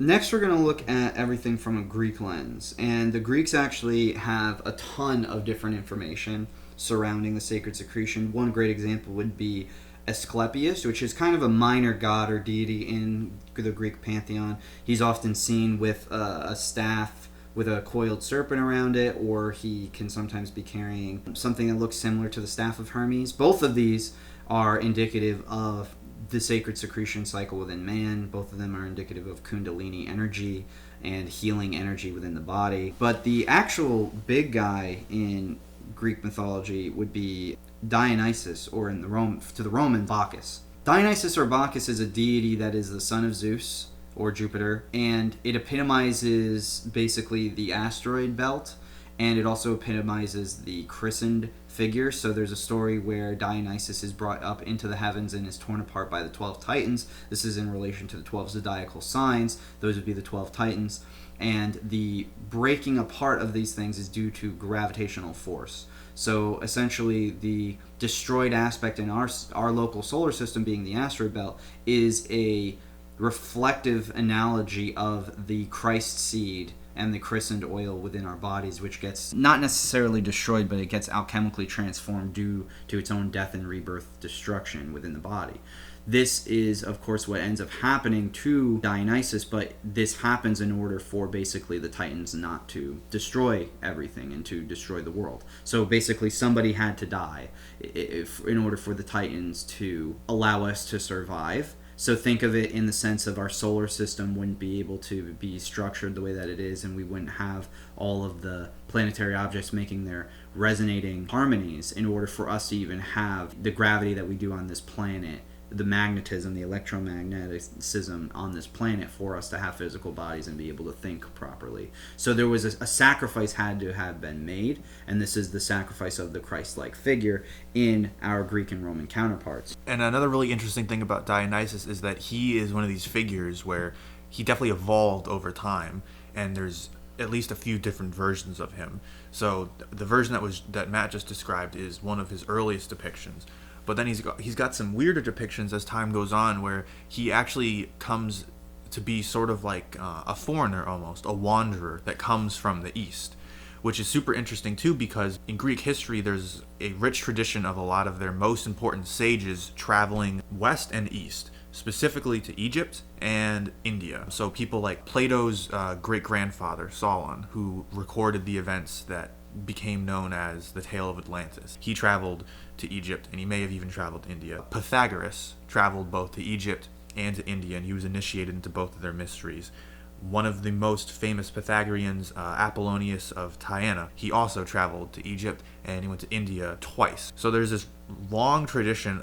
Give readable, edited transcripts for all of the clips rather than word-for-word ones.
Next, we're going to look at everything from a Greek lens. And the Greeks actually have a ton of different information surrounding the sacred secretion. One great example would be Asclepius, which is kind of a minor god or deity in the Greek pantheon. He's often seen with a staff with a coiled serpent around it, or he can sometimes be carrying something that looks similar to the staff of Hermes. Both of these are indicative of the sacred secretion cycle within man. Both of them are indicative of Kundalini energy and healing energy within the body. But the actual big guy in Greek mythology would be Dionysus, or in the Roman, Bacchus. Dionysus or Bacchus is a deity that is the son of Zeus or Jupiter, and it epitomizes basically the asteroid belt, and it also epitomizes the christened figure. So there's a story where Dionysus is brought up into the heavens and is torn apart by the 12 titans. This is in relation to the 12 zodiacal signs. Those would be the 12 titans. And the breaking apart of these things is due to gravitational force. So essentially, the destroyed aspect in our local solar system, being the asteroid belt, is a reflective analogy of the Christ seed and the christened oil within our bodies, which gets not necessarily destroyed, but it gets alchemically transformed due to its own death and rebirth destruction within the body. This is, of course, what ends up happening to Dionysus, but this happens in order for basically the Titans not to destroy everything and to destroy the world. So basically somebody had to die in order for the Titans to allow us to survive. So think of it in the sense of our solar system wouldn't be able to be structured the way that it is, and we wouldn't have all of the planetary objects making their resonating harmonies in order for us to even have the gravity that we do on this planet, the magnetism, the electromagnetism on this planet for us to have physical bodies and be able to think properly. So there was a sacrifice had to have been made, and this is the sacrifice of the Christ-like figure in our Greek and Roman counterparts. And another really interesting thing about Dionysus is that he is one of these figures where he definitely evolved over time, and there's at least a few different versions of him. So the version that Matt just described is one of his earliest depictions. But then he's got some weirder depictions as time goes on, where he actually comes to be sort of like a foreigner almost, a wanderer that comes from the East, which is super interesting too, because in Greek history there's a rich tradition of a lot of their most important sages traveling west and east, specifically to Egypt and India. So people like Plato's great-grandfather, Solon, who recorded the events that became known as the Tale of Atlantis. He traveled to Egypt, and he may have even traveled to India. Pythagoras traveled both to Egypt and to India, and he was initiated into both of their mysteries. One of the most famous Pythagoreans, Apollonius of Tyana, he also traveled to Egypt, and he went to India twice. So there's this long tradition,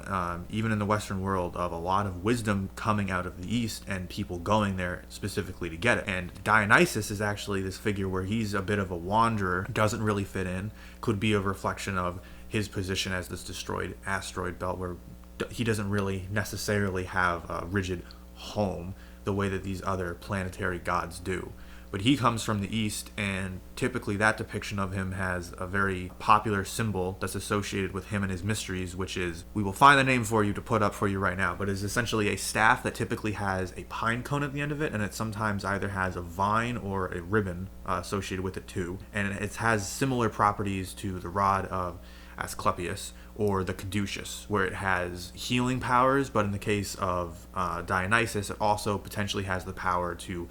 even in the Western world, of a lot of wisdom coming out of the East and people going there specifically to get it. And Dionysus is actually this figure where he's a bit of a wanderer, doesn't really fit in, could be a reflection of his position as this destroyed asteroid belt, where he doesn't really necessarily have a rigid home the way that these other planetary gods do. But he comes from the East, and typically that depiction of him has a very popular symbol that's associated with him and his mysteries, which is, we will find the name for you to put up for you right now, but is essentially a staff that typically has a pine cone at the end of it, and it sometimes either has a vine or a ribbon associated with it too. And it has similar properties to the rod of Asclepius or the caduceus, where it has healing powers, but in the case of Dionysus, it also potentially has the power to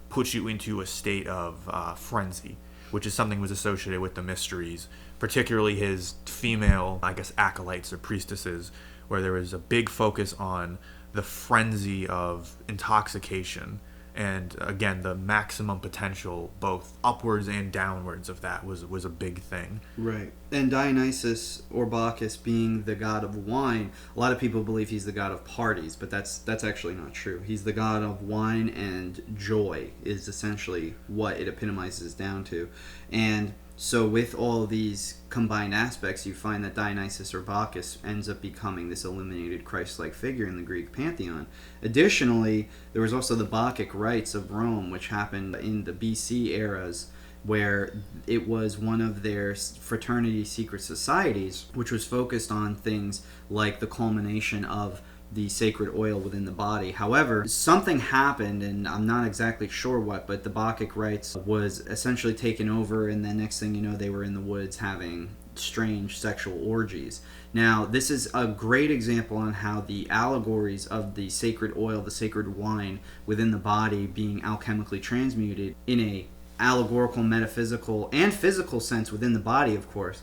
put you into a state of frenzy, which is something was associated with the mysteries, particularly his female, I guess, acolytes or priestesses, where there was a big focus on the frenzy of intoxication. And again, the maximum potential, both upwards and downwards of that, was a big thing. Right. And Dionysus, or Bacchus, being the god of wine, a lot of people believe he's the god of parties, but that's actually not true. He's the god of wine, and joy is essentially what it epitomizes down to. And so with all these combined aspects, you find that Dionysus or Bacchus ends up becoming this illuminated Christ-like figure in the Greek pantheon. Additionally, there was also the Bacchic rites of Rome, which happened in the BC eras, where it was one of their fraternity secret societies, which was focused on things like the culmination of the sacred oil within the body. However, something happened, and I'm not exactly sure what, but the Bacchic rites was essentially taken over, and then next thing you know, they were in the woods having strange sexual orgies. Now, this is a great example on how the allegories of the sacred oil, the sacred wine within the body being alchemically transmuted in a allegorical, metaphysical, and physical sense within the body, of course,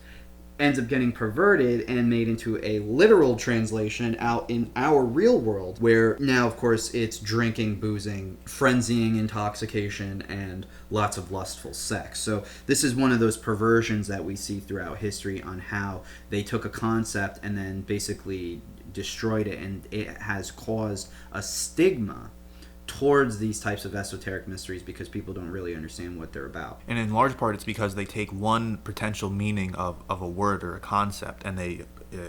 ends up getting perverted and made into a literal translation out in our real world, where now, of course, it's drinking, boozing, frenzying, intoxication, and lots of lustful sex. So this is one of those perversions that we see throughout history on how they took a concept and then basically destroyed it, and it has caused a stigma towards these types of esoteric mysteries because people don't really understand what they're about. And in large part, it's because they take one potential meaning of a word or a concept and they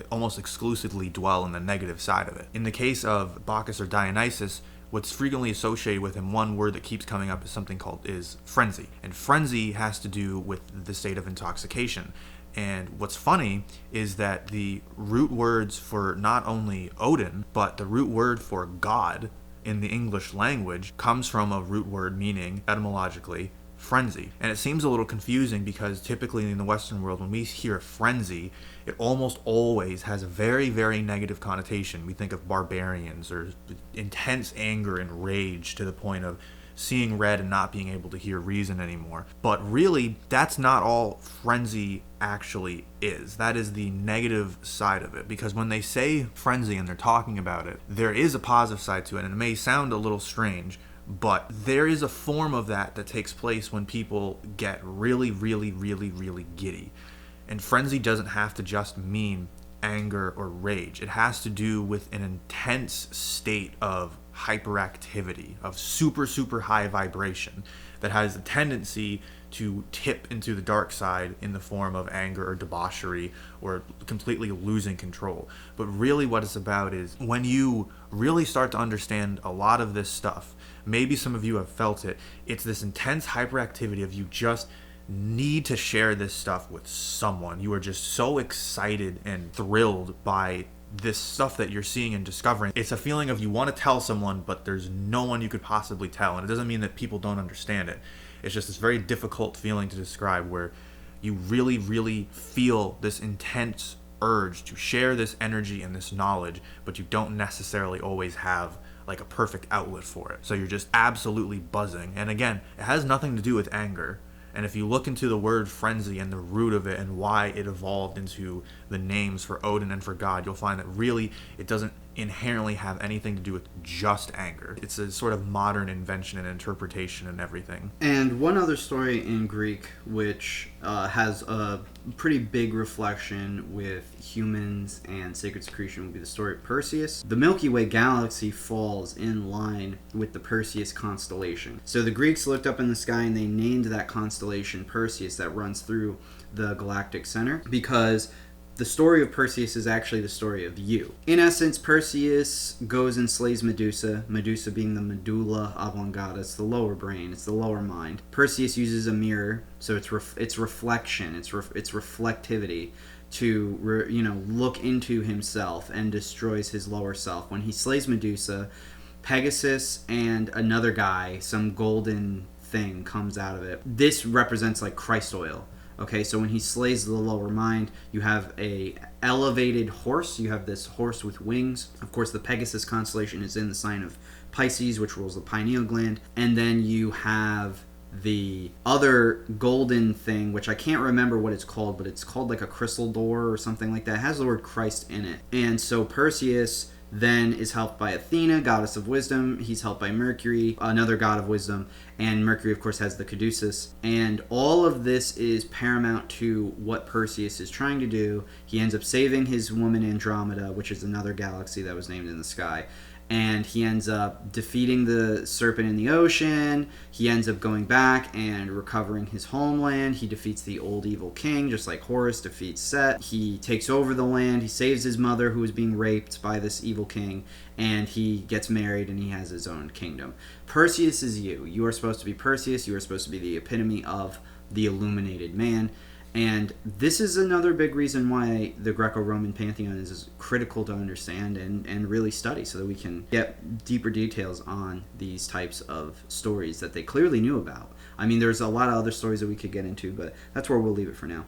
almost exclusively dwell on the negative side of it. In the case of Bacchus or Dionysus, what's frequently associated with him, one word that keeps coming up is something called frenzy. And frenzy has to do with the state of intoxication. And what's funny is that the root words for not only Odin, but the root word for God in the English language comes from a root word meaning, etymologically, frenzy. And it seems a little confusing because typically in the Western world, when we hear frenzy, it almost always has a very, very negative connotation. We think of barbarians or intense anger and rage to the point of seeing red and not being able to hear reason anymore. But really, that's not all frenzy actually is. That is the negative side of it, because when they say frenzy and they're talking about it, there is a positive side to it, and it may sound a little strange, but there is a form of that takes place when people get really, really, really, really giddy. And frenzy doesn't have to just mean anger or rage. It has to do with an intense state of hyperactivity, of super, super high vibration that has a tendency to tip into the dark side in the form of anger or debauchery or completely losing control. But really what it's about is when you really start to understand a lot of this stuff, maybe some of you have felt it, it's this intense hyperactivity of you just need to share this stuff with someone. You are just so excited and thrilled by this stuff that you're seeing and discovering. It's a feeling of you want to tell someone, but there's no one you could possibly tell. And it doesn't mean that people don't understand it. It's just this very difficult feeling to describe where you really, really feel this intense urge to share this energy and this knowledge, but you don't necessarily always have like a perfect outlet for it. So you're just absolutely buzzing. And again, it has nothing to do with anger. And if you look into the word frenzy and the root of it and why it evolved into the names for Odin and for God, you'll find that really it doesn't inherently have anything to do with just anger. It's a sort of modern invention and interpretation and everything. And one other story in Greek which has a pretty big reflection with humans and sacred secretion would be the story of Perseus. The Milky Way galaxy falls in line with the Perseus constellation. So the Greeks looked up in the sky and they named that constellation Perseus that runs through the galactic center because the story of Perseus is actually the story of you. In essence, Perseus goes and slays Medusa, Medusa being the medulla oblongata, it's the lower brain, it's the lower mind. Perseus uses a mirror, so it's reflection, it's reflectivity to look into himself and destroys his lower self. When he slays Medusa, Pegasus and another guy, some golden thing comes out of it. This represents like Christ oil. Okay, so when he slays the lower mind, you have a elevated horse. You have this horse with wings. Of course, the Pegasus constellation is in the sign of Pisces, which rules the pineal gland. And then you have the other golden thing, which I can't remember what it's called, but it's called like a crystal door or something like that. It has the word Christ in it. And so Perseus then is helped by Athena, goddess of wisdom. He's helped by Mercury, another god of wisdom. And Mercury, of course, has the caduceus. And all of this is paramount to what Perseus is trying to do. He ends up saving his woman Andromeda, which is another galaxy that was named in the sky. And he ends up defeating the serpent in the ocean. He ends up going back and recovering his homeland. He defeats the old evil king, just like Horus defeats Set. He takes over the land. He saves his mother, who was being raped by this evil king. And he gets married and he has his own kingdom. Perseus is you. You are supposed to be Perseus. You are supposed to be the epitome of the illuminated man. And this is another big reason why the Greco-Roman pantheon is critical to understand and really study, so that we can get deeper details on these types of stories that they clearly knew about. I mean, there's a lot of other stories that we could get into, but that's where we'll leave it for now.